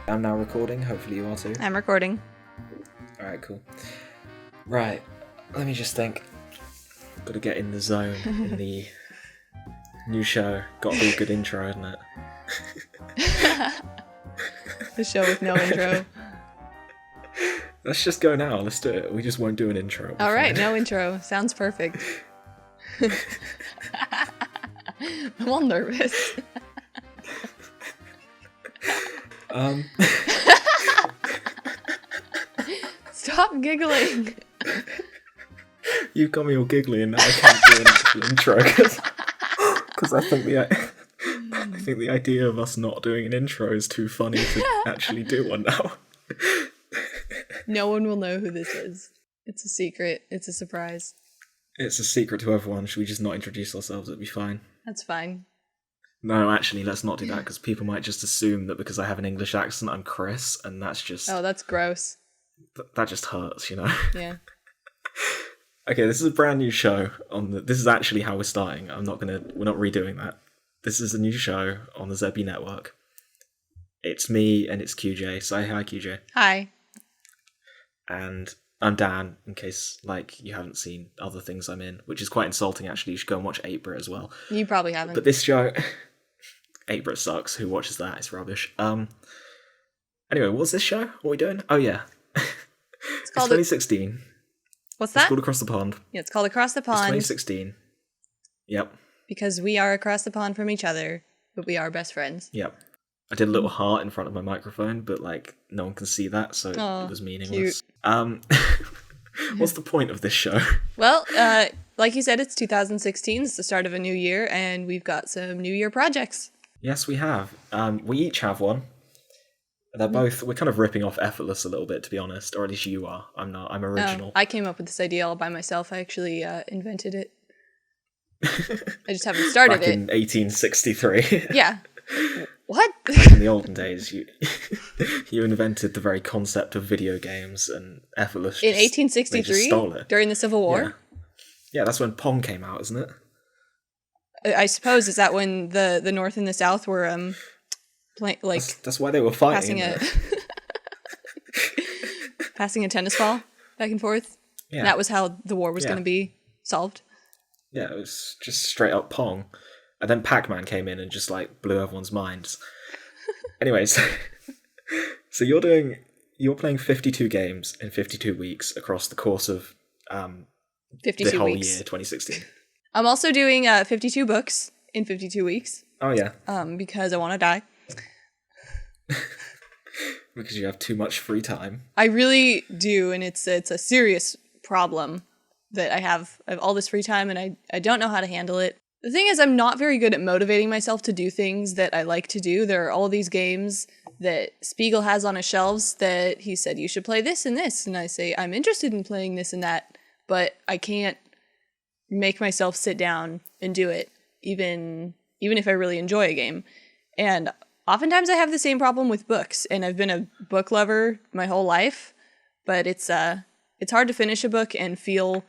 I'm now recording, hopefully you are too. I'm recording. Alright, cool. Right, let me just think. Gotta get in the zone in the new show. Gotta be a good intro, isn't it? The show with no intro. Let's just go now, let's do it. We just won't do an intro. Alright, no intro. Sounds perfect. I'm all nervous. Stop giggling. You've got me all giggly and now I can't do an actual intro because I think the idea of us not doing an intro is too funny to actually do one now. No one will know who this is. It's a secret. It's a surprise. It's a secret to everyone. Should we just not introduce ourselves? It'd be fine. That's fine. No, actually, let's not do that because people might just assume that because I have an English accent, I'm Chris, and that's just... Oh, that's gross. That just hurts, you know? Yeah. Okay, this is a brand new show. This is actually how we're starting. We're not redoing that. This is a new show on the Zebby Network. It's me and it's QJ. Say hi, QJ. Hi. And I'm Dan, in case you haven't seen other things I'm in, which is quite insulting, actually. You should go and watch 8-Brit as well. You probably haven't. But this show... 8-Brit sucks. Who watches that? It's rubbish. Anyway, what's this show? What are we doing? Oh, yeah. It's 2016. What's that? It's called Across the Pond. Yeah, it's called Across the Pond. It's 2016. Yep. Because we are across the pond from each other, but we are best friends. Yep. I did a little heart in front of my microphone, but no one can see that, so it was meaningless. Cute. What's the point of this show? Well, like you said, it's 2016. It's the start of a new year, and we've got some New Year projects. Yes, we have. We each have one. We're kind of ripping off Effortless a little bit, to be honest, or at least you are. I'm not. I'm original. I came up with this idea all by myself. I actually invented it. I just haven't started Back in 1863. Yeah. What? Back in the olden days, you invented the very concept of video games, and Effortless in 1863 stole it. During the Civil War. Yeah, that's when Pong came out, isn't it? I suppose. Is that when the North and the South were that's why they were fighting. Passing a tennis ball back and forth. Yeah. And that was how the war was going to be solved. Yeah, it was just straight up Pong. And then Pac-Man came in and just blew everyone's minds. Anyways, so you're playing 52 games in 52 weeks across the course of 52 the whole weeks. Year 2016. I'm also doing 52 books in 52 weeks. Oh yeah. Because I want to die. Because you have too much free time. I really do, and it's a serious problem that I have all this free time and I don't know how to handle it. The thing is, I'm not very good at motivating myself to do things that I like to do. There are all these games that Spiegel has on his shelves that he said, you should play this and this. And I say, I'm interested in playing this and that, but I can't make myself sit down and do it, even if I really enjoy a game. And oftentimes I have the same problem with books, and I've been a book lover my whole life, but it's hard to finish a book and feel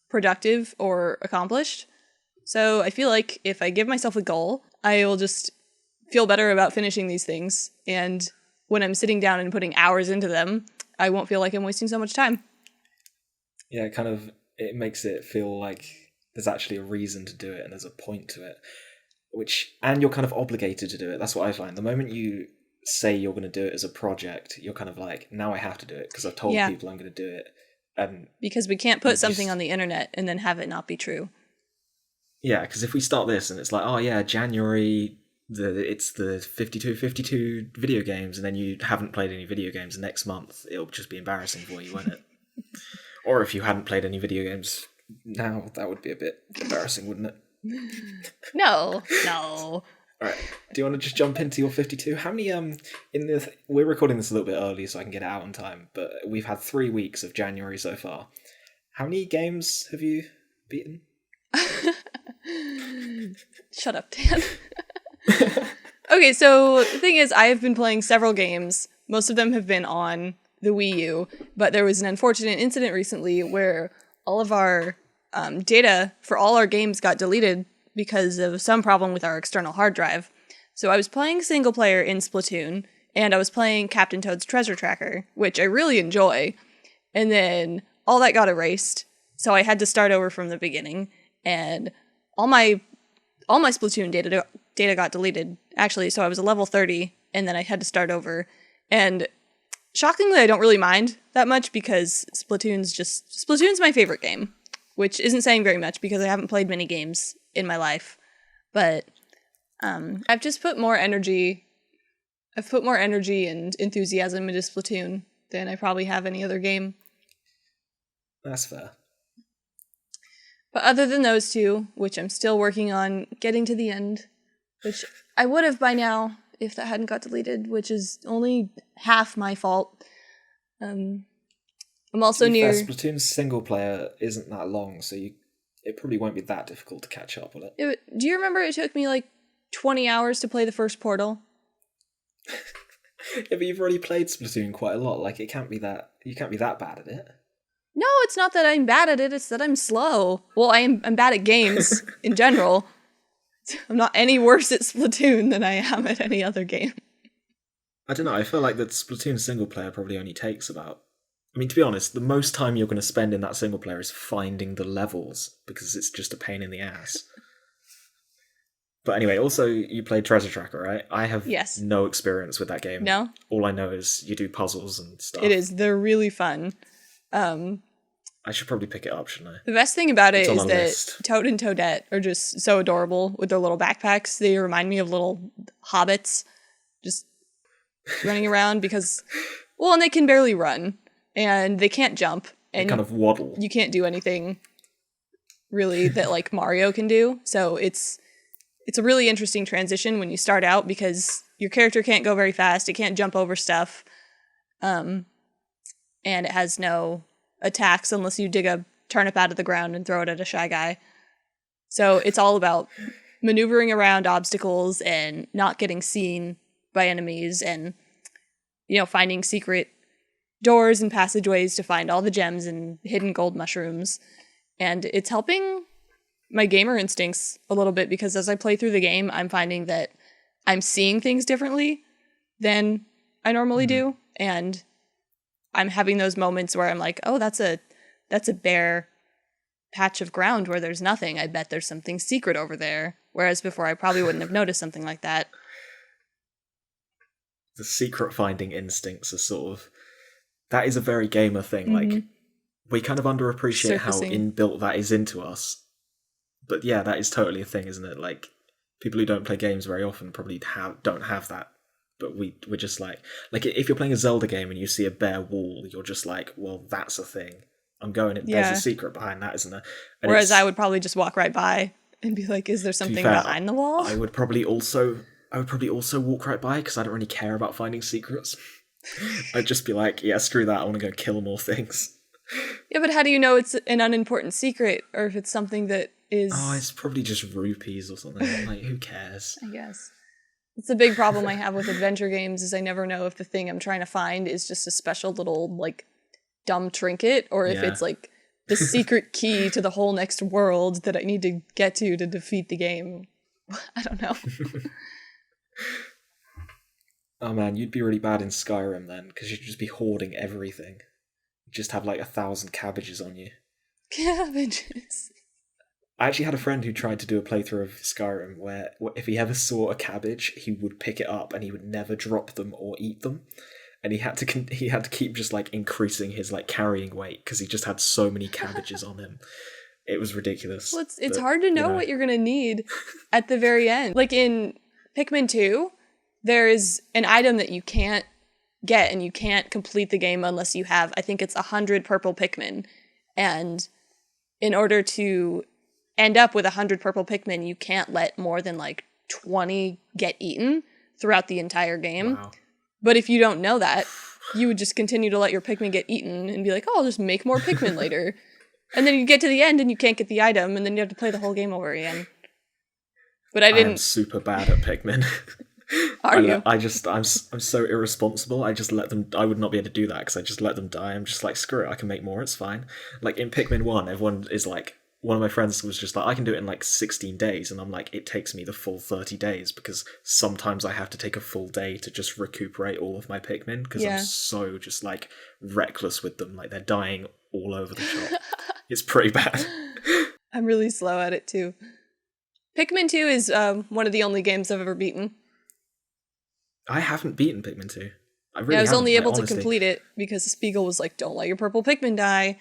productive or accomplished. So I feel like if I give myself a goal, I will just feel better about finishing these things. And when I'm sitting down and putting hours into them, I won't feel like I'm wasting so much time. Yeah, it makes it feel like there's actually a reason to do it and there's a point to it. And you're kind of obligated to do it. That's what I find. The moment you say you're going to do it as a project, you're kind of like, now I have to do it because I've told people I'm going to do it. Because we can't put something on the internet and then have it not be true. Yeah, because if we start this and it's like, oh yeah, January, it's the 52 video games, and then you haven't played any video games next month, it'll just be embarrassing for you, won't it? Or if you hadn't played any video games now, that would be a bit embarrassing, wouldn't it? No. All right. Do you want to just jump into your 52? How many we're recording this a little bit early so I can get it out on time, but we've had 3 weeks of January so far. How many games have you beaten? Shut up, Dan. Okay, so the thing is, I have been playing several games. Most of them have been on the Wii U, but there was an unfortunate incident recently where all of our data for all our games got deleted because of some problem with our external hard drive. So I was playing single player in Splatoon, and I was playing Captain Toad's Treasure Tracker, which I really enjoy. And then all that got erased, so I had to start over from the beginning, and all my Splatoon data got deleted, actually, so I was a level 30, and then I had to start over. And shockingly, I don't really mind that much because Splatoon's my favorite game, which isn't saying very much because I haven't played many games in my life. But I've just put more energy and enthusiasm into Splatoon than I probably have any other game. That's fair. But other than those two, which I'm still working on getting to the end, which I would have by now if that hadn't got deleted, which is only half my fault. I'm also near... Splatoon's single player isn't that long, so it probably won't be that difficult to catch up, will it? Do you remember it took me like 20 hours to play the first Portal? Yeah, but you've already played Splatoon quite a lot. Like, you can't be that bad at it. No, it's not that I'm bad at it, it's that I'm slow. Well, I'm bad at games in general. I'm not any worse at Splatoon than I am at any other game. I don't know, I feel like that Splatoon single player probably only takes about... I mean, to be honest, the most time you're going to spend in that single player is finding the levels, because it's just a pain in the ass. But anyway, also, you played Treasure Tracker, right? I have no experience with that game. No? All I know is you do puzzles and stuff. It is. They're really fun. I should probably pick it up, shouldn't I? The best thing about it is that list. Toad and Toadette are just so adorable with their little backpacks. They remind me of little hobbits just running around because... Well, and they can barely run. And they can't jump. And they kind of waddle. You can't do anything really that like Mario can do. So it's a really interesting transition when you start out because your character can't go very fast. It can't jump over stuff. And it has no attacks unless you dig a turnip out of the ground and throw it at a Shy Guy. So it's all about maneuvering around obstacles and not getting seen by enemies and, finding secret doors and passageways to find all the gems and hidden gold mushrooms. And it's helping my gamer instincts a little bit because as I play through the game, I'm finding that I'm seeing things differently than I normally do. And I'm having those moments where I'm like, oh, that's a bare patch of ground where there's nothing. I bet there's something secret over there. Whereas before I probably wouldn't have noticed something like that. The secret finding instincts are sort of... That is a very gamer thing. Mm-hmm. Like, we kind of underappreciate how inbuilt that is into us. But yeah, that is totally a thing, isn't it? Like, people who don't play games very often probably don't have that. But we're just like if you're playing a Zelda game and you see a bare wall, you're just like, well, that's a thing. I'm going in. Yeah. There's a secret behind that, isn't there? And whereas I would probably just walk right by and be like, is there something behind the wall? I would probably also walk right by because I don't really care about finding secrets. I'd just be like, yeah, screw that. I want to go kill more things. Yeah, but how do you know it's an unimportant secret or if it's something that is... Oh, it's probably just rupees or something. Like, who cares? I guess. It's a big problem I have with adventure games is I never know if the thing I'm trying to find is just a special little, like, dumb trinket or if it's, like, the secret key to the whole next world that I need to get to defeat the game. I don't know. Oh man, you'd be really bad in Skyrim then, because you'd just be hoarding everything. You'd just have like 1,000 cabbages on you. Cabbages. I actually had a friend who tried to do a playthrough of Skyrim where if he ever saw a cabbage, he would pick it up and he would never drop them or eat them. And he had to keep just like increasing his like carrying weight because he just had so many cabbages on him. It was ridiculous. Well, it's hard to know what you're going to need at the very end. Like in Pikmin 2, there is an item that you can't get and you can't complete the game unless you have, I think it's 100 purple Pikmin. And in order to end up with 100 purple Pikmin, you can't let more than like 20 get eaten throughout the entire game. Wow. But if you don't know that, you would just continue to let your Pikmin get eaten and be like, oh, I'll just make more Pikmin later. And then you get to the end and you can't get the item and then you have to play the whole game over again. But I am super bad at Pikmin. Are you? I'm so irresponsible. I just let them. I would not be able to do that because I just let them die. I'm just like, screw it. I can make more. It's fine. Like in Pikmin 1, everyone is like one of my friends was just like, I can do it in like 16 days. And I'm like, it takes me the full 30 days because sometimes I have to take a full day to just recuperate all of my Pikmin because I'm so just like reckless with them. Like they're dying all over the shop. It's pretty bad. I'm really slow at it too. Pikmin 2 is one of the only games I've ever beaten. I haven't beaten Pikmin 2. I was only able to complete it because Spiegel was like, don't let your purple Pikmin die.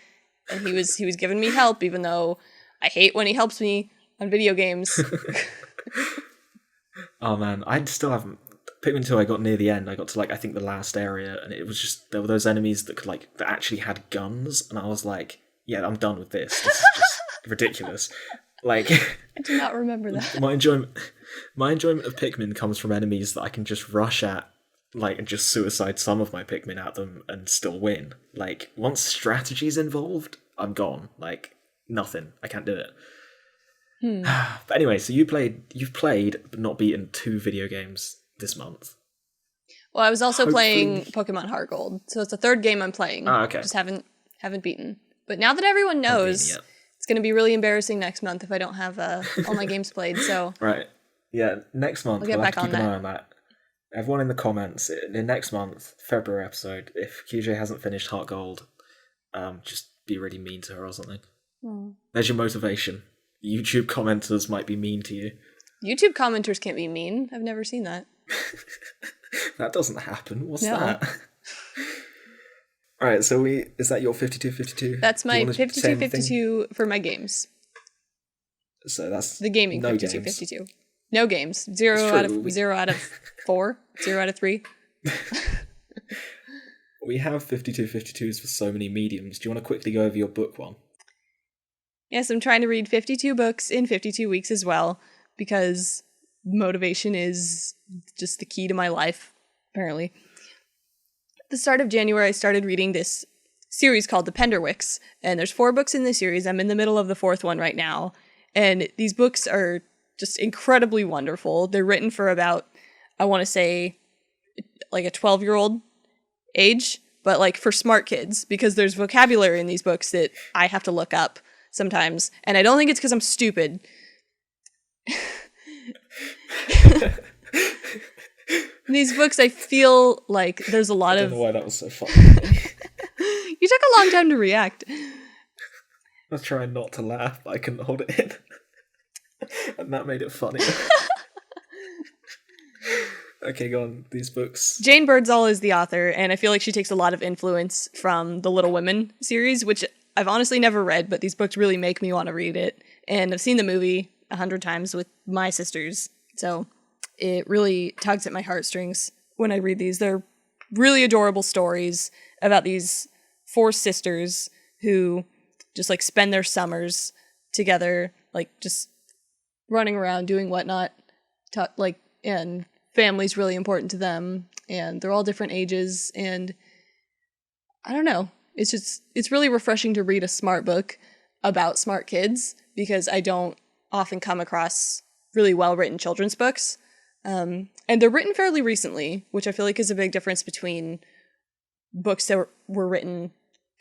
And he was giving me help, even though I hate when he helps me on video games. Oh man, I still haven't. Pikmin 2, I got near the end. I got to like, I think the last area, and it was just, there were those enemies that could like, that actually had guns, and I was like, yeah, I'm done with this. This is just ridiculous. Like, I do not remember that. My enjoyment of Pikmin comes from enemies that I can just rush at, like, and just suicide some of my Pikmin at them and still win. Like, once strategy's involved, I'm gone. Like, nothing. I can't do it. But anyway, so you've played but not beaten 2 video games this month. Well, I was also playing Pokemon Heart Gold, so it's the 3rd game I'm playing. Oh, okay. Just haven't beaten. But now that everyone knows, it's going to be really embarrassing next month if I don't have all my games played. So right, yeah, next month we'll have to keep an eye on that. Everyone in the comments, in next month, February episode, if QJ hasn't finished Heart Gold, just be really mean to her or something. There's your motivation. YouTube commenters might be mean to you. YouTube commenters can't be mean. I've never seen that. That doesn't happen. What's that? Alright, so is that your 52-52? That's my 52-52 for my games. So that's the gaming 52-52. No games. 0 out of 4. 0 out of 3. We have 52-52s for so many mediums. Do you want to quickly go over your book one? Yes, I'm trying to read 52 books in 52 weeks as well, because motivation is just the key to my life, apparently. At the start of January, I started reading this series called The Penderwicks, and there's 4 books in the series. I'm in the middle of the 4th one right now, and these books are just incredibly wonderful. They're written for about, I want to say, like a 12-year-old age, but like for smart kids, because there's vocabulary in these books that I have to look up sometimes, and I don't think it's because I'm stupid. In these books, I feel like there's a lot of... I don't know why that was so funny. You took a long time to react. I was trying not to laugh, but I couldn't hold it in. And that made it funny. Okay, go on. These books. Jane Birdsall is the author, and I feel like she takes a lot of influence from the Little Women series, which I've honestly never read, but these books really make me want to read it. And I've seen the movie 100 times with my sisters, so it really tugs at my heartstrings when I read these. They're really adorable stories about these 4 sisters who just like spend their summers together, like just running around doing whatnot, and family's really important to them, and they're all different ages, and I don't know. It's really refreshing to read a smart book about smart kids, because I don't often come across really well-written children's books. And they're written fairly recently, which I feel like is a big difference between books that were written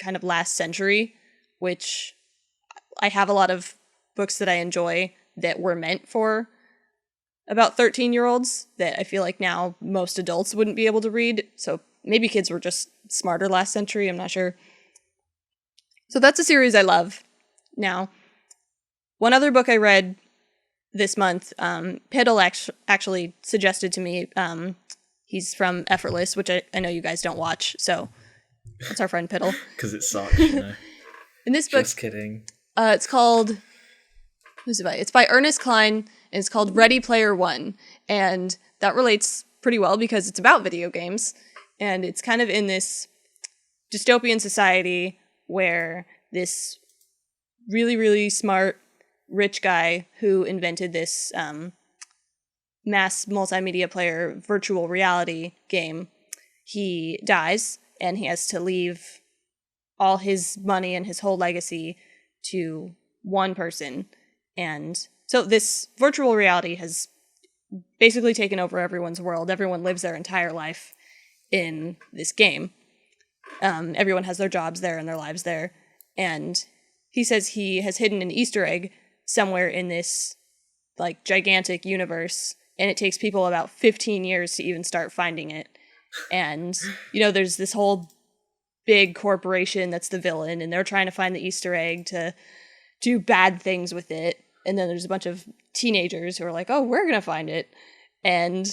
kind of last century, which I have a lot of books that I enjoy that were meant for about 13-year-olds that I feel like now most adults wouldn't be able to read. So maybe kids were just smarter last century, I'm not sure. So that's a series I love. Now, one other book I read this month, Piddle actually suggested to me. He's from Effortless, which I know you guys don't watch, so that's our friend Piddle. Because it sucks, you know. In this book... Just kidding. It's called... Who's it by? It's by Ernest Cline, and it's called Ready Player One. And that relates pretty well because it's about video games, and it's kind of in this dystopian society where this really, really smart rich guy who invented this mass multimedia player virtual reality game, he dies, and he has to leave all his money and his whole legacy to one person. And so this virtual reality has basically taken over everyone's world. Everyone lives their entire life in this game. Everyone has their jobs there and their lives there. And he says he has hidden an Easter egg somewhere in this like gigantic universe, and it takes people about 15 years to even start finding it. And, you know, there's this whole big corporation that's the villain, and they're trying to find the Easter egg to do bad things with it. And then there's a bunch of teenagers who are like, oh, we're going to find it. And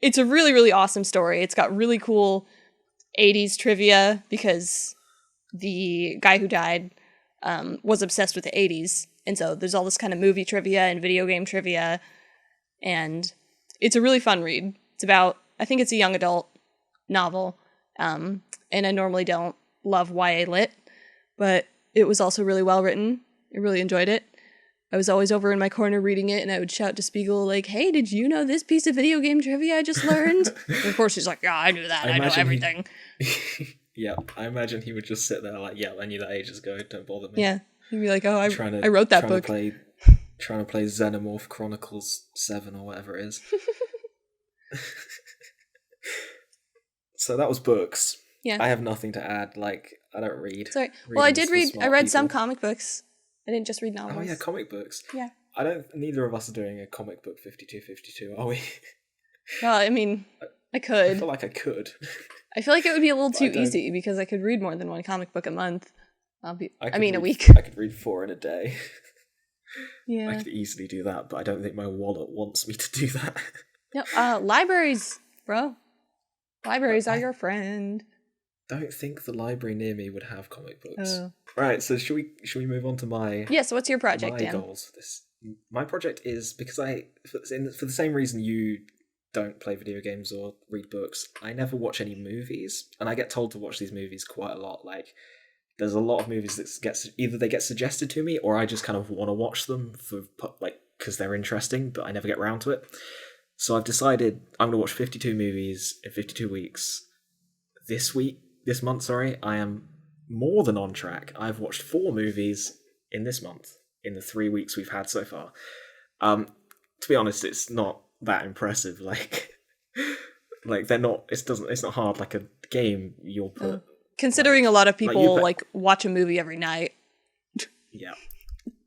it's a really, really awesome story. It's got really cool 80s trivia because the guy who died was obsessed with the 80s. And so there's all this kind of movie trivia and video game trivia. And it's a really fun read. It's about, I think it's a young adult novel. And I normally don't love YA lit, but it was also really well written. I really enjoyed it. I was always over in my corner reading it, and I would shout to Spiegel, like, hey, did you know this piece of video game trivia I just learned? And of course, he's like, yeah, I knew that. I know everything. Yeah, I imagine he would just sit there like, yeah, I knew that ages ago. Don't bother me. Yeah, he'd be like, oh, I wrote that book. Trying to play Xenomorph Chronicles 7 or whatever it is. So that was books. Yeah. I have nothing to add. Like, I don't read. Sorry. Well, I did read. I read some comic books. I didn't just read novels. Oh yeah, comic books. Yeah. Neither of us are doing a comic book 5252, are we? Well, I mean, I could. I feel like I could. I feel like it would be a little too easy because I could read more than one comic book a month. A week. I could read 4 in a day. Yeah. I could easily do that, but I don't think my wallet wants me to do that. No, libraries, bro. Libraries are your friend. Don't think the library near me would have comic books. Right, so should we move on to my so what's your project, Dan? goals for this? My project is because for the same reason you don't play video games or read books, I never watch any movies, and I get told to watch these movies quite a lot. Like, there's a lot of movies that either they get suggested to me, or I just kind of want to watch them because they're interesting, but I never get around to it. So I've decided I'm going to watch 52 movies in 52 weeks. This month, I am more than on track. I've watched 4 movies in this month, in the 3 weeks we've had so far. To be honest, it's not that impressive. Like they're not. It's not hard. Like a game, you'll put. Considering a lot of people watch a movie every night. Yeah,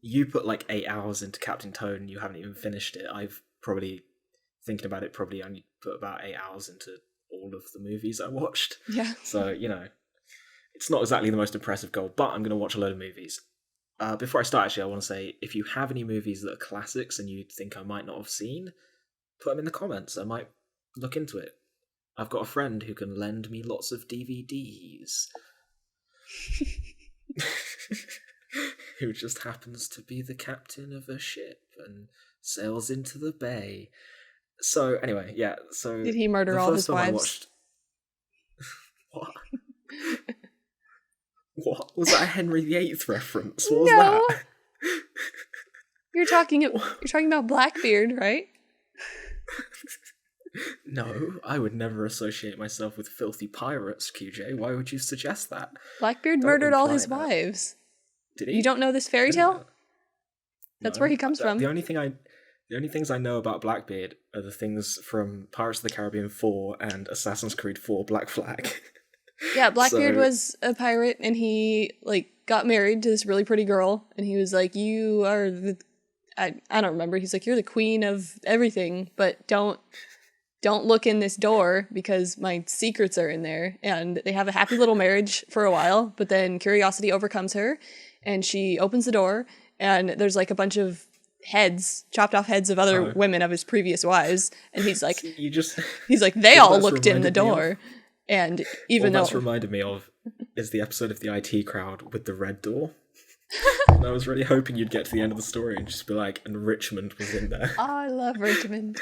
you put 8 hours into Captain Toad, and you haven't even finished it. I've probably only put about 8 hours into all of the movies I watched. Yeah. So, it's not exactly the most impressive goal, but I'm going to watch a load of movies. Before I start, actually, I want to say, if you have any movies that are classics and you think I might not have seen, put them in the comments. I might look into it. I've got a friend who can lend me lots of DVDs. Who just happens to be the captain of a ship and sails into the bay. So anyway, yeah. So did he murder all his wives? What? What was that? A Henry VIII reference? What was that? You're talking about Blackbeard, right? No, I would never associate myself with filthy pirates, QJ. Why would you suggest that? Blackbeard murdered all his wives. Did he? You don't know this fairy tale? That's where he comes from. The only things I know about Blackbeard are the things from Pirates of the Caribbean 4 and Assassin's Creed 4 Black Flag. Yeah, Blackbeard was a pirate, and he got married to this really pretty girl, and he was like, you are the... I don't remember. He's like, you're the queen of everything, but don't look in this door because my secrets are in there. And they have a happy little marriage for a while, but then curiosity overcomes her, and she opens the door, and there's a bunch of chopped off heads of other women of his previous wives, and he's like, they all looked in the door. And even that's reminded me of is the episode of the IT Crowd with the red door. And I was really hoping you'd get to the end of the story and just be like, and Richmond was in there. Oh, I love Richmond.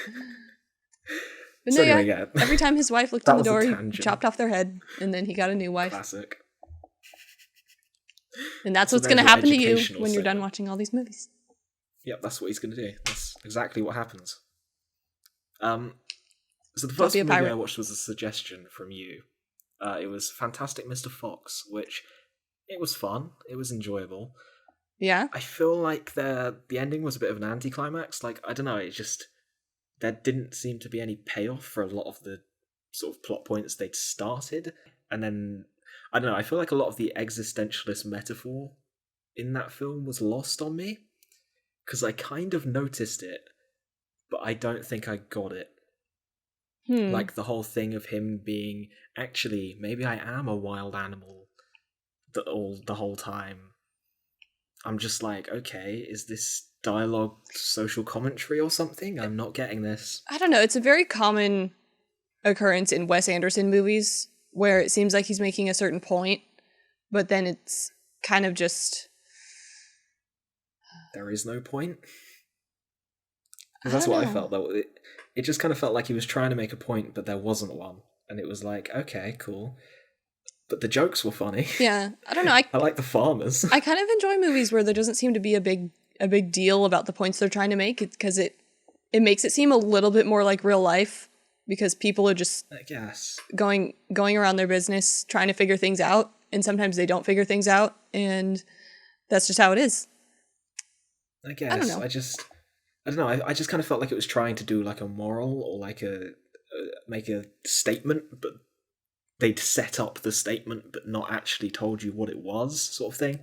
But so anyway, yeah. Every time his wife looked in the door, he chopped off their head, and then he got a new wife. Classic. And that's what's going to happen to you when you're done watching all these movies. Yep, that's what he's going to do. That's exactly what happens. So the first movie I watched was a suggestion from you. It was Fantastic Mr. Fox, which it was fun. It was enjoyable. Yeah. I feel like the ending was a bit of an anticlimax. I don't know, it just... There didn't seem to be any payoff for a lot of the sort of plot points they'd started. And then, I don't know, I feel like a lot of the existentialist metaphor in that film was lost on me, because I kind of noticed it, but I don't think I got it. Like the whole thing of him being, actually, maybe I am a wild animal the whole time. I'm just like, okay, is this dialogue social commentary or something? I'm not getting this. I don't know. It's a very common occurrence in Wes Anderson movies where it seems like he's making a certain point, but then it's kind of just... There is no point. Because that's what I felt, though. It just kind of felt like he was trying to make a point, but there wasn't one. And it was like, okay, cool. But the jokes were funny. Yeah, I don't know. I like the farmers. I kind of enjoy movies where there doesn't seem to be a big deal about the points they're trying to make, because it makes it seem a little bit more like real life, because people are just, I guess, going around their business trying to figure things out, and sometimes they don't figure things out, and that's just how it is. I guess. I don't know. I don't know. I just kind of felt like it was trying to do like a moral or like make a statement, but they'd set up the statement but not actually told you what it was, sort of thing.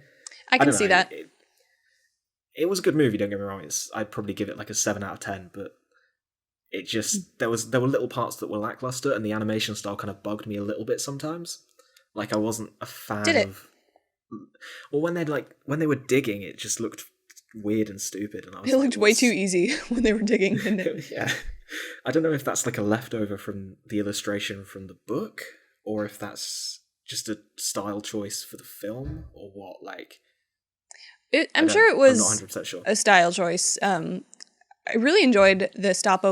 I can see that. It was a good movie, don't get me wrong. I'd probably give it like a 7 out of 10, but it just there were little parts that were lackluster, and the animation style kind of bugged me a little bit sometimes. Like I wasn't a fan of. Well, when they were digging, it just looked weird and stupid, and it looked way too easy when they were digging, didn't it? Yeah, I don't know if that's like a leftover from the illustration from the book, or if that's just a style choice for the film, or what. Like, I'm sure it was I'm not 100% sure. A style choice. I really enjoyed the stop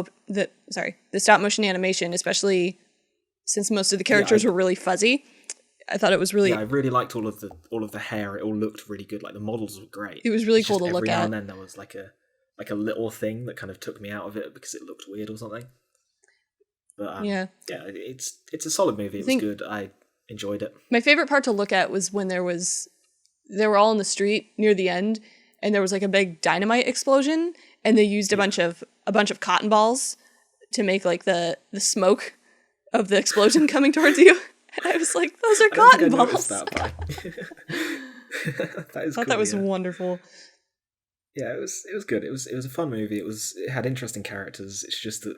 motion animation, especially since most of the characters were really fuzzy. I thought it was really... Yeah, I really liked all of the hair. It all looked really good. Like, the models were great. It was really cool to look Every now at. and then there was like a little thing that kind of took me out of it because it looked weird or something. But yeah, it's a solid movie. It was good. I enjoyed it. My favorite part to look at was when they were all in the street near the end, and there was like a big dynamite explosion, and they used a bunch of cotton balls to make like the smoke of the explosion coming towards you. And I was like, those are cotton balls. That is I thought that was wonderful. Yeah, it was good. It was a fun movie. It had interesting characters. It's just that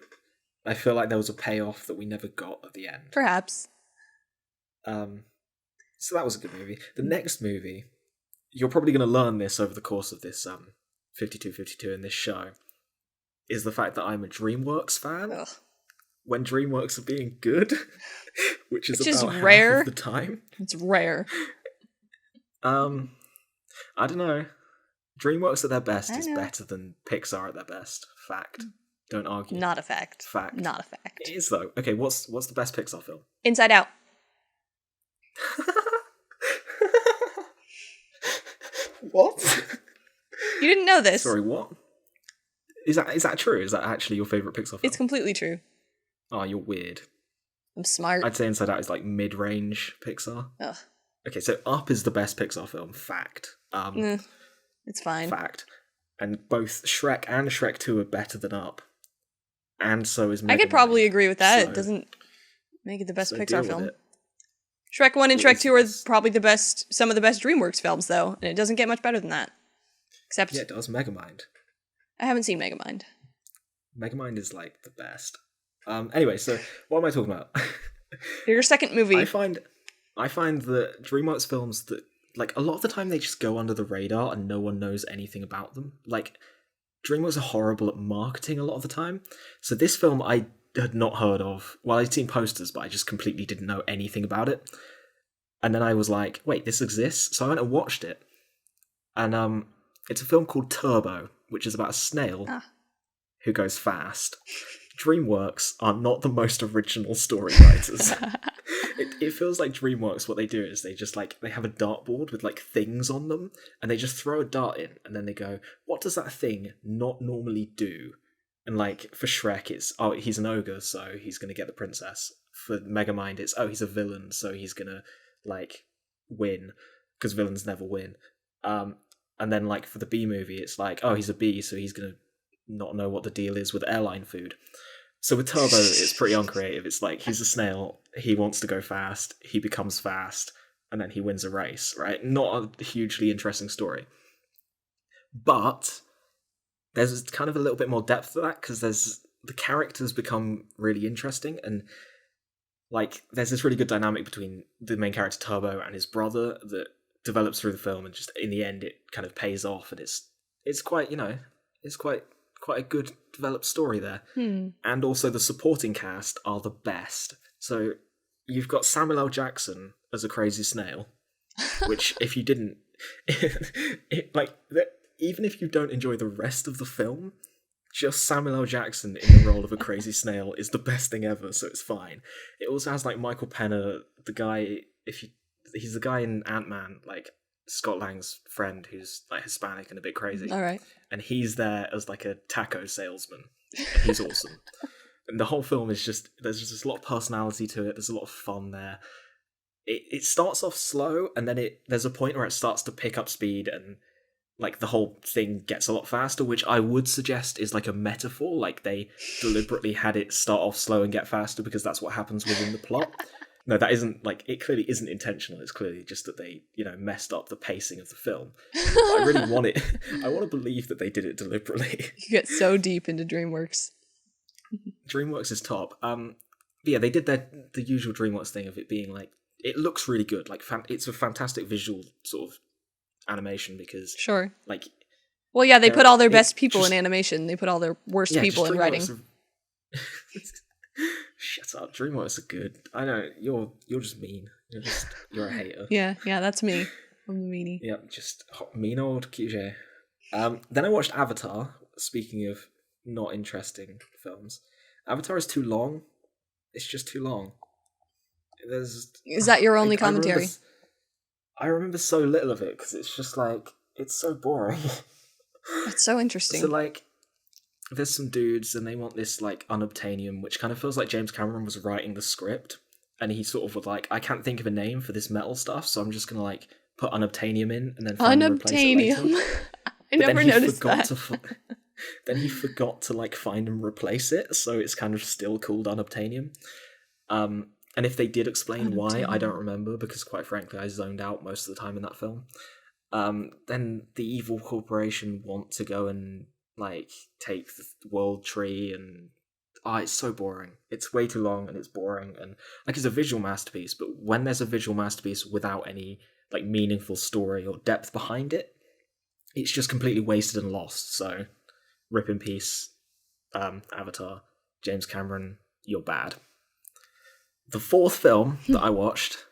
I feel like there was a payoff that we never got at the end. Perhaps. So that was a good movie. The next movie, you're probably going to learn this over the course of this 5252 in this show, is the fact that I'm a DreamWorks fan. Ugh. When DreamWorks are being good, which is about rare. half of the time. It's rare. I don't know. DreamWorks at their best is better than Pixar at their best. Fact. Don't argue. Not a fact. Fact. Not a fact. It is though. Okay, what's the best Pixar film? Inside Out. What? You didn't know this. Sorry, what? Is that true? Is that actually your favourite Pixar film? It's completely true. Oh, you're weird. I'm smart. I'd say Inside Out is like mid-range Pixar. Ugh. Okay, so Up is the best Pixar film. Fact. It's fine. Fact. And both Shrek and Shrek 2 are better than Up. And so is Megamind. I could probably agree with that. It doesn't make it the best Pixar film. Shrek 1 and Shrek 2 are probably some of the best DreamWorks films, though, and it doesn't get much better than that. Except... Yeah, it does. Megamind. I haven't seen Megamind. Megamind is like the best. Anyway, so what am I talking about? Your second movie. I find that DreamWorks films that, like, a lot of the time they just go under the radar and no one knows anything about them. Like, DreamWorks are horrible at marketing a lot of the time. So this film I had not heard of. Well, I'd seen posters, but I just completely didn't know anything about it. And then I was like, wait, this exists? So I went and watched it. And it's a film called Turbo, which is about a snail who goes fast. DreamWorks are not the most original story writers. It feels like DreamWorks, what they do is they have a dartboard with like things on them, and they just throw a dart in, and then they go, what does that thing not normally do? And like for Shrek, it's, oh, he's an ogre, so he's going to get the princess. For Megamind, it's, oh, he's a villain, so he's going to like win, because villains never win. And then like for the bee movie, it's like, oh, he's a bee, so he's going to not know what the deal is with airline food. So with Turbo, it's pretty uncreative. It's like, he's a snail, he wants to go fast, he becomes fast, and then he wins a race, right? Not a hugely interesting story. But there's kind of a little bit more depth to that, because the characters become really interesting, and like there's this really good dynamic between the main character Turbo and his brother that develops through the film, and just in the end it kind of pays off, and it's quite, it's quite a good developed story there. And also the supporting cast are the best. So you've got Samuel L. Jackson as a crazy snail, which if you didn't even if you don't enjoy the rest of the film, just Samuel L. Jackson in the role of a crazy snail is the best thing ever, so it's fine. It also has like Michael Pena, the guy, he's the guy in Ant-Man, like Scott Lang's friend, who's like Hispanic and a bit crazy. All right. And he's there as like a taco salesman. And he's awesome. And the whole film is just, there's just a lot of personality to it. There's a lot of fun there. It starts off slow, and then there's a point where it starts to pick up speed, and like the whole thing gets a lot faster, which I would suggest is like a metaphor. Like they deliberately had it start off slow and get faster because that's what happens within the plot. No, that isn't, like, it clearly isn't intentional. It's clearly just that they, messed up the pacing of the film. But I really want to believe that they did it deliberately. You get so deep into DreamWorks. DreamWorks is top. But yeah, they did the usual DreamWorks thing of it being like, it looks really good. Like, it's a fantastic visual sort of animation because, sure, like, well, yeah, they put all their best people in animation. They put all their worst people in writing. Shut up, DreamWorks are good. I know you're just mean. You're a hater. Yeah, that's me. I'm the meanie. Yeah, just mean old QJ. Then I watched Avatar. Speaking of not interesting films, Avatar is too long. It's just too long. Is that your only commentary? I remember so little of it because it's just like, it's so boring. It's so interesting. So like, there's some dudes and they want this like unobtainium, which kind of feels like James Cameron was writing the script and he sort of was like, I can't think of a name for this metal stuff, so I'm just gonna like put unobtainium in and then find and replace it later. I never noticed that. Then he forgot to like find and replace it, so it's kind of still called unobtainium. And if they did explain why, I don't remember, because quite frankly, I zoned out most of the time in that film. Then the evil corporation want to go and like take the world tree, and it's so boring. It's way too long and it's boring, and like it's a visual masterpiece, but when there's a visual masterpiece without any like meaningful story or depth behind it, it's just completely wasted and lost. So rip in peace, Avatar, James Cameron, you're bad. The fourth film that I watched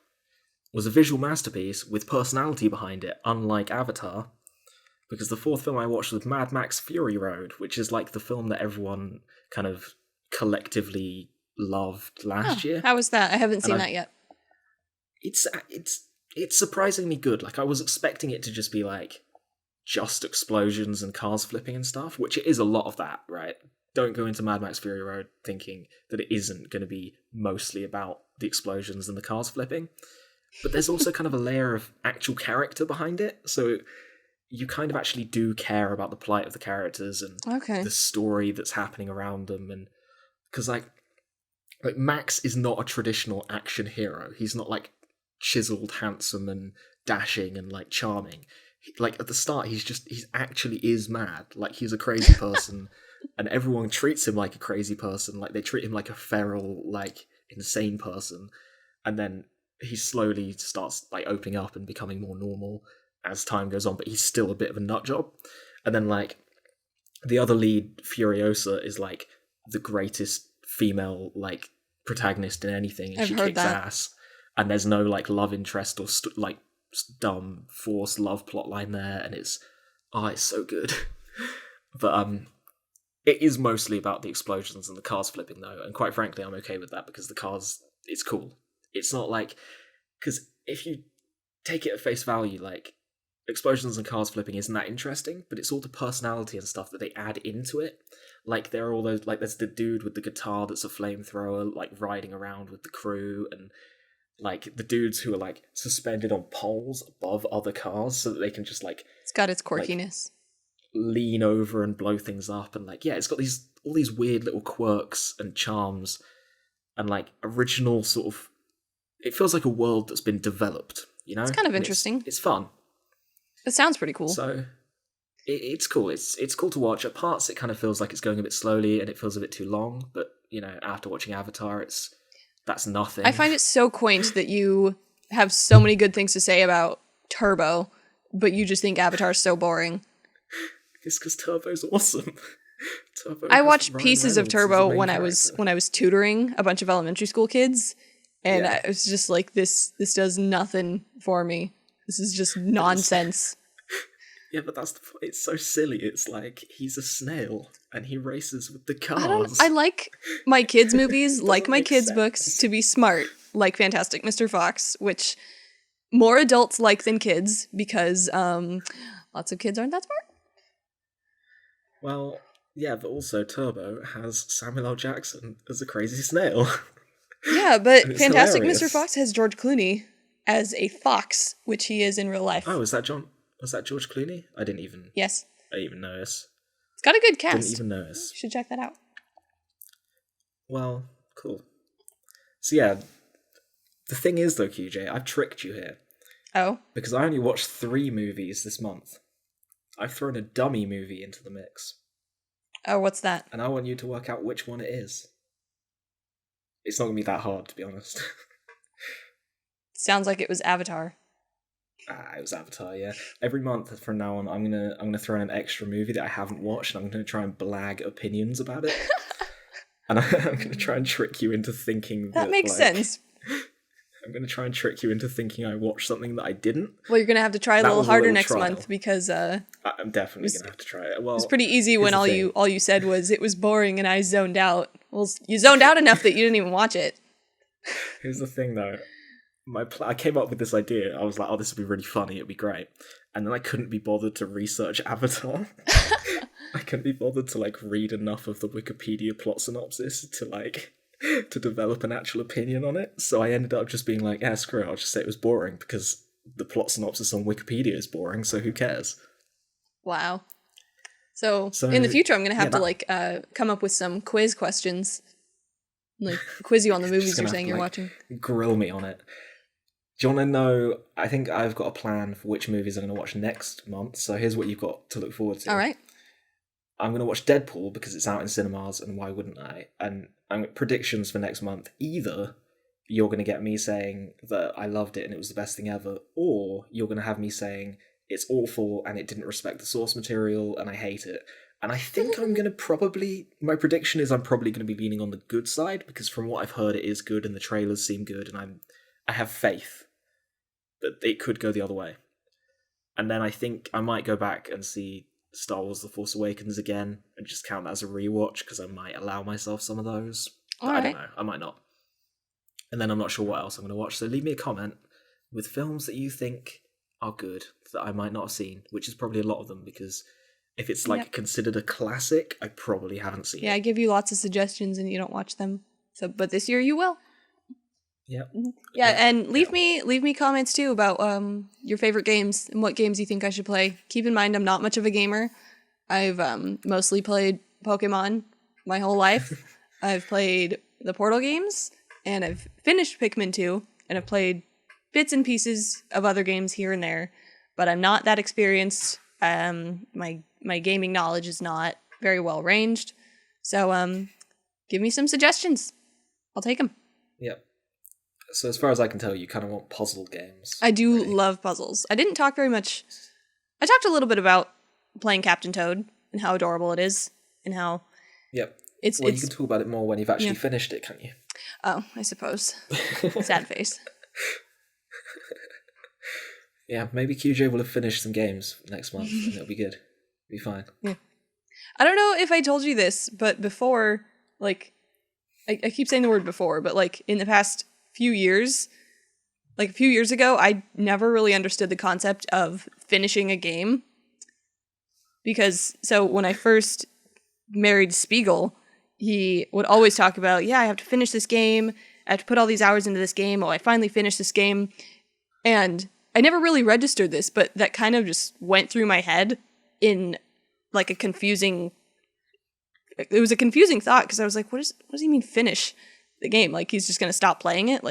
was a visual masterpiece with personality behind it, unlike Avatar, because the fourth film I watched was Mad Max Fury Road, which is like the film that everyone kind of collectively loved last year. How was that? I haven't seen that yet. It's surprisingly good. Like, I was expecting it to just be like just explosions and cars flipping and stuff, which it is a lot of that, right? Don't go into Mad Max Fury Road thinking that it isn't going to be mostly about the explosions and the cars flipping. But there's also kind of a layer of actual character behind it, so you kind of actually do care about the plight of the characters and the story that's happening around them. And because like Max is not a traditional action hero. He's not like chiseled, handsome, and dashing and like charming. Like at the start, he actually is mad. Like he's a crazy person. And everyone treats him like a crazy person, like they treat him like a feral, like insane person, and then he slowly starts like opening up and becoming more normal as time goes on, but he's still a bit of a nutjob. And then like the other lead, Furiosa, is like the greatest female like protagonist in anything, and she kicks ass, and there's no like love interest or like dumb forced love plotline there, and it's so good. But it is mostly about the explosions and the cars flipping, though, and quite frankly, I'm okay with that because the cars, it's cool. It's not like, because if you take it at face value, like, explosions and cars flipping isn't that interesting, but it's all the personality and stuff that they add into it. Like, there are all those, like, there's the dude with the guitar that's a flamethrower, like, riding around with the crew, and, like, the dudes who are, like, suspended on poles above other cars so that they can just, like... It's got its quirkiness. Like, lean over and blow things up, and like, yeah, it's got all these weird little quirks and charms and like original sort of, it feels like a world that's been developed, you know? It's kind of And interesting. It's fun. It sounds pretty cool. So it's cool. It's cool to watch. At parts, it kind of feels like it's going a bit slowly and it feels a bit too long. But after watching Avatar, that's nothing. I find it so quaint that you have so many good things to say about Turbo, but you just think Avatar is so boring. It's because Turbo's awesome. Turbo I has watched Ryan pieces of Reynolds as the Turbo main when character. I was tutoring a bunch of elementary school kids, and Yeah. I was just like, this does nothing for me. This is just nonsense. Yeah, but that's the point. It's so silly. It's like he's a snail and he races with the I don't. cars. I like my kids' movies, like Doesn't my make kids' sense. books, to be smart, like Fantastic Mr. Fox, which more adults like than kids because lots of kids aren't that smart. Well, yeah, but also Turbo has Samuel L. Jackson as a crazy snail. Yeah, but And it's Fantastic hilarious. Mr. Fox has George Clooney as a fox, which he is in real life. Oh, was that George Clooney? I didn't even Yes. notice. It's got a good Didn't cast. even notice. You should check that out. Well, cool. So yeah, the thing is though, QJ, I've tricked you here. Oh. Because I only watched 3 movies this month. I've thrown a dummy movie into the mix. Oh, what's that? And I want you to work out which one it is. It's not going to be that hard, to be honest. Sounds like it was Avatar. It was Avatar, yeah. Every month from now on, I'm gonna throw in an extra movie that I haven't watched, and I'm gonna try and blag opinions about it. And I'm gonna try and trick you into thinking That makes sense. I'm gonna try and trick you into thinking I watched something that I didn't. Well, you're gonna have to try a That little was a harder little next trial. month because I'm definitely gonna have to try it. Well, it was pretty easy when here's the all you said was it was boring and I zoned out. Well, you zoned out enough that you didn't even watch it. Here's the thing, though. I came up with this idea. I was like, "Oh, this would be really funny. It'd be great." And then I couldn't be bothered to research Avatar. I couldn't be bothered to read enough of the Wikipedia plot synopsis to develop an actual opinion on it. So I ended up just being like, "Yeah, screw it. I'll just say it was boring because the plot synopsis on Wikipedia is boring. So who cares?" Wow. So So, in the future, I'm gonna have yeah, to come up with some quiz questions, quiz you on the movies Just you're gonna have saying to, you're watching. Grill me on it. Do you want to know? I think I've got a plan for which movies I'm going to watch next month. So here's what you've got to look forward to. All right. I'm going to watch Deadpool because it's out in cinemas, and why wouldn't I? And predictions for next month. Either you're going to get me saying that I loved it and it was the best thing ever, or you're going to have me saying it's awful and it didn't respect the source material and I hate it. And I think I'm going to my prediction is I'm probably going to be leaning on the good side because from what I've heard, it is good and the trailers seem good, and I have faith that it could go the other way. And then I think I might go back and see Star Wars The Force Awakens again and just count that as a rewatch because I might allow myself some of those. But I don't know. I might not. And then I'm not sure what else I'm going to watch. So leave me a comment with films that you think are good that I might not have seen, which is probably a lot of them because if it's considered a classic, I probably haven't seen it. Yeah, I give you lots of suggestions and you don't watch them. So, but this year you will. Yeah. Yeah, and leave me comments too about your favorite games and what games you think I should play. Keep in mind, I'm not much of a gamer. I've mostly played Pokemon my whole life. I've played the Portal games, and I've finished Pikmin 2, and I've played bits and pieces of other games here and there, but I'm not that experienced. My gaming knowledge is not very well ranged, so give me some suggestions. I'll take them. Yep. So as far as I can tell, you kind of want puzzle games. I do love puzzles. I didn't talk very much. I talked a little bit about playing Captain Toad and how adorable it is and how Yep. it's. You can talk about it more when you've actually finished it, can't you? Oh, I suppose. Sad face. Yeah, maybe QJ will have finished some games next month and it'll be good. It'll be fine. Yeah. I don't know if I told you this, but before, I keep saying the word before, but in the past few years, a few years ago, I never really understood the concept of finishing a game. Because, so when I first married Spiegel, he would always talk about, I have to finish this game, I have to put all these hours into this game, I finally finished this game. And I never really registered this, but that kind of just went through my head in it was a confusing thought, because I was like, what does he mean finish the game? He's just going to stop playing it?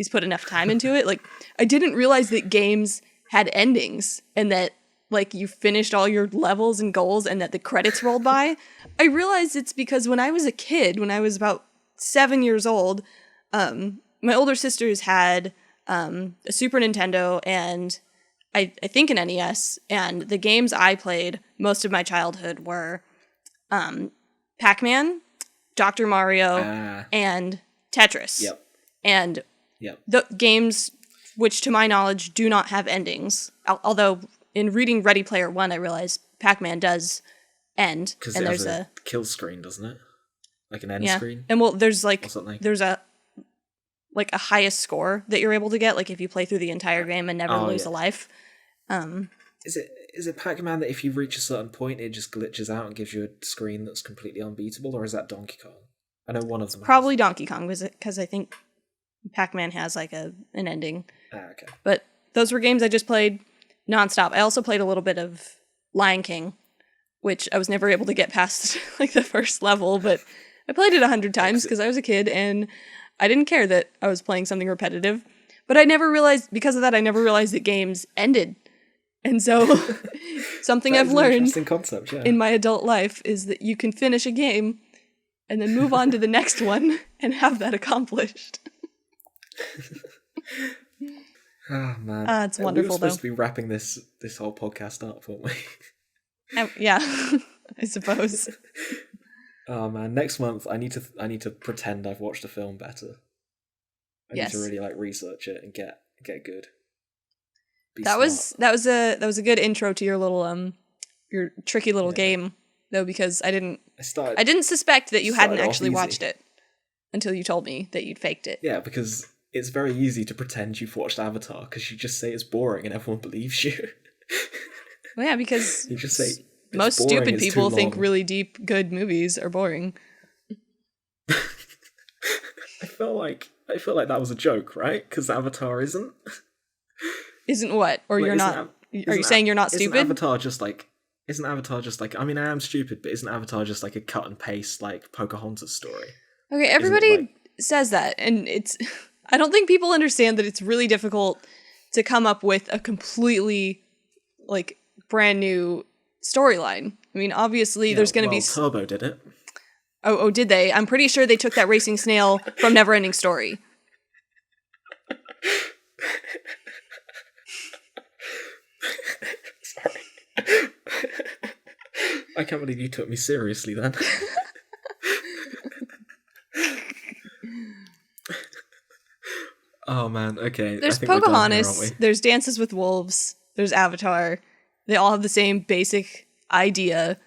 he's put enough time into it. Like, I didn't realize that games had endings and that, like, you finished all your levels and goals and that the credits rolled by. I realized it's because when I was a kid, when I was about 7 years old, my older sisters had a Super Nintendo and I think an NES, and the games I played most of my childhood were Pac-Man, Dr. Mario, and Tetris. Yep. And Yep. the games which, to my knowledge, do not have endings. Although, in reading Ready Player One, I realized Pac-Man does end. Because and there's there's a kill screen, doesn't it? Like an end yeah. screen? And well, there's like, or something. there's a highest score that you're able to get, like if you play through the entire game and never lose a life. Is it Pac-Man that if you reach a certain point, it just glitches out and gives you a screen that's completely unbeatable, or is that Donkey Kong? I know one of them. Probably Donkey Kong, was it? Because I think Pac-Man has like an ending. Okay. But those were games I just played nonstop. I also played a little bit of Lion King, which I was never able to get past like the first level, but I played it 100 times because I was a kid and I didn't care that I was playing something repetitive. But I never realized, because of that, I never realized that games ended. And so something I've learned concept, yeah. in my adult life is that you can finish a game and then move on to the next one and have that accomplished. Oh, man. It's wonderful, we were supposed to be wrapping this whole podcast up, weren't we? Yeah, I suppose. Oh, man. Next month, I need to pretend I've watched a film better. I need to really like research it and get good. That was a good intro to your little your tricky little game though, because I didn't suspect that you hadn't actually watched it until you told me that you'd faked it. Yeah, because it's very easy to pretend you've watched Avatar because you just say it's boring and everyone believes you. Well, yeah, because you just say most stupid people think really deep, good movies are boring. I feel like that was a joke, right? Because Avatar isn't. Isn't what? Or like, you're not? Are you saying you're not stupid? Isn't Avatar just like? I mean, I am stupid, but isn't Avatar just like a cut and paste like Pocahontas story? Okay, everybody says that, and it's. I don't think people understand that it's really difficult to come up with a completely like brand new storyline. I mean, obviously, there's going to be. Turbo did it. Oh, did they? I'm pretty sure they took that racing snail from Neverending Story. Sorry. I can't believe you took me seriously then. Oh man, okay. There's Pocahontas, there's Dances with Wolves, there's Avatar. They all have the same basic idea,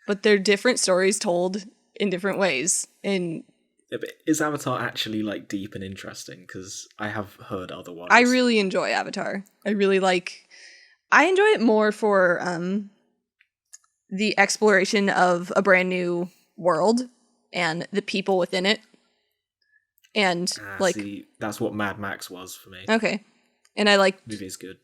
but they're different stories told in different ways. And yeah, but is Avatar actually like deep and interesting? Because I have heard otherwise. I really enjoy Avatar. I enjoy it more for the exploration of a brand new world and the people within it. And see, that's what Mad Max was for me. Okay. And I like movie is good.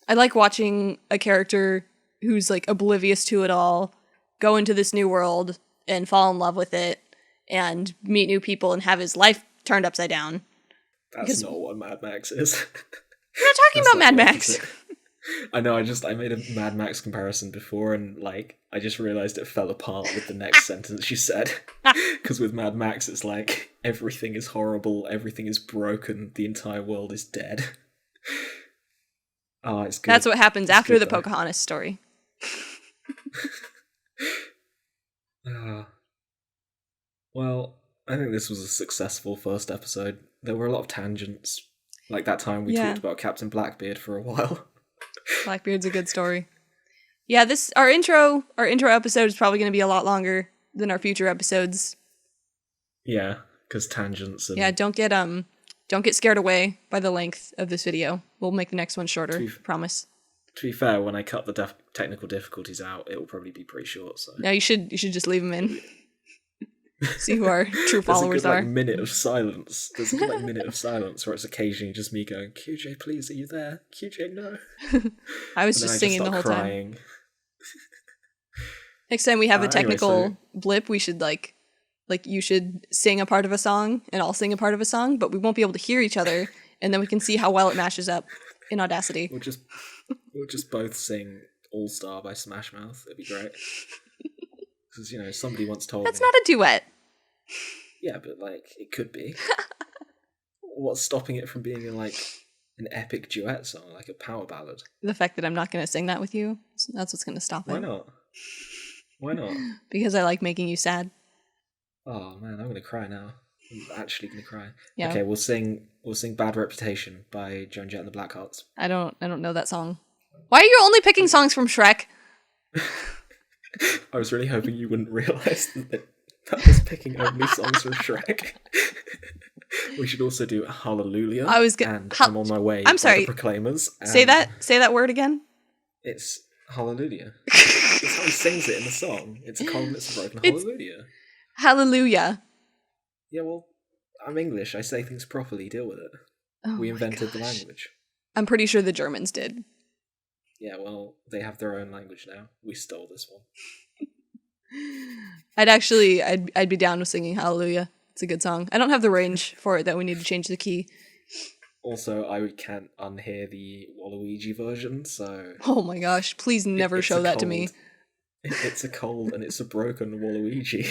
I like watching a character who's like oblivious to it all go into this new world and fall in love with it and meet new people and have his life turned upside down. That's not what Mad Max is. We're not talking about Mad Max. I know, I made a Mad Max comparison before and like I just realised it fell apart with the next sentence you said. Because with Mad Max it's like everything is horrible, everything is broken, the entire world is dead. Oh, it's good. That's what happens after the Pocahontas story. Well, I think this was a successful first episode. There were a lot of tangents. Like that time we talked about Captain Blackbeard for a while. Blackbeard's a good story. Yeah, our intro episode is probably going to be a lot longer than our future episodes. Yeah, because tangents and... Yeah, don't get scared away by the length of this video. We'll make the next one shorter, promise. To be fair, when I cut the technical difficulties out, it will probably be pretty short. So no, you should just leave them in. See who our true followers are. There's a good minute of silence. There's a good minute of silence where it's occasionally just me going, "QJ, please, are you there? QJ, no." I was just singing the whole time. Next time we have a technical blip, we should like like you should sing a part of a song and I'll sing a part of a song, but we won't be able to hear each other, and then we can see how well it matches up in Audacity. We'll just both sing All Star by Smash Mouth. It'd be great. Because, you know, somebody once told That's me. not a duet. Yeah, but, like, it could be. What's stopping it from being, like, an epic duet song, like a power ballad? The fact that I'm not going to sing that with you, that's what's going to stop it. Why not? Why not? Because I like making you sad. Oh, man, I'm going to cry now. I'm actually going to cry. Yeah. Okay, we'll sing Bad Reputation by Joan Jett and the Blackhearts. I don't know that song. Why are you only picking songs from Shrek? I was really hoping you wouldn't realise that was picking only songs from Shrek. We should also do Hallelujah. And I'm on my way. I'm sorry. By the Proclaimers. Say that word again. It's Hallelujah. That's how he sings it in the song. It's a column that's a broken Hallelujah. Hallelujah. Yeah, well, I'm English. I say things properly. Deal with it. Oh we invented the language. I'm pretty sure the Germans did. Yeah, well, they have their own language now. We stole this one. I'd be down with singing Hallelujah. It's a good song. I don't have the range for it that we need to change the key. Also, I can't unhear the Waluigi version, so... Oh my gosh, please never show that to me. It's a cold and it's a broken Waluigi.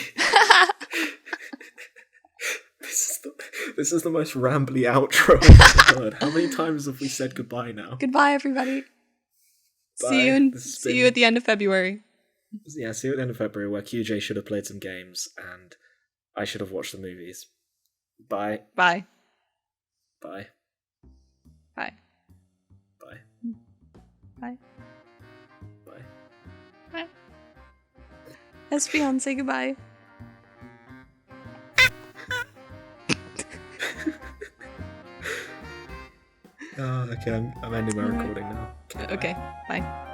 This is the most rambly outro I've ever heard. How many times have we said goodbye now? Goodbye, everybody. Bye. See you at the end of February. Yeah, see you at the end of February, where QJ should have played some games and I should have watched the movies. Bye. Bye. Bye. Bye. Bye. Bye. Bye. Bye. Espeon, say goodbye. Okay, I'm ending my recording now. Okay, bye.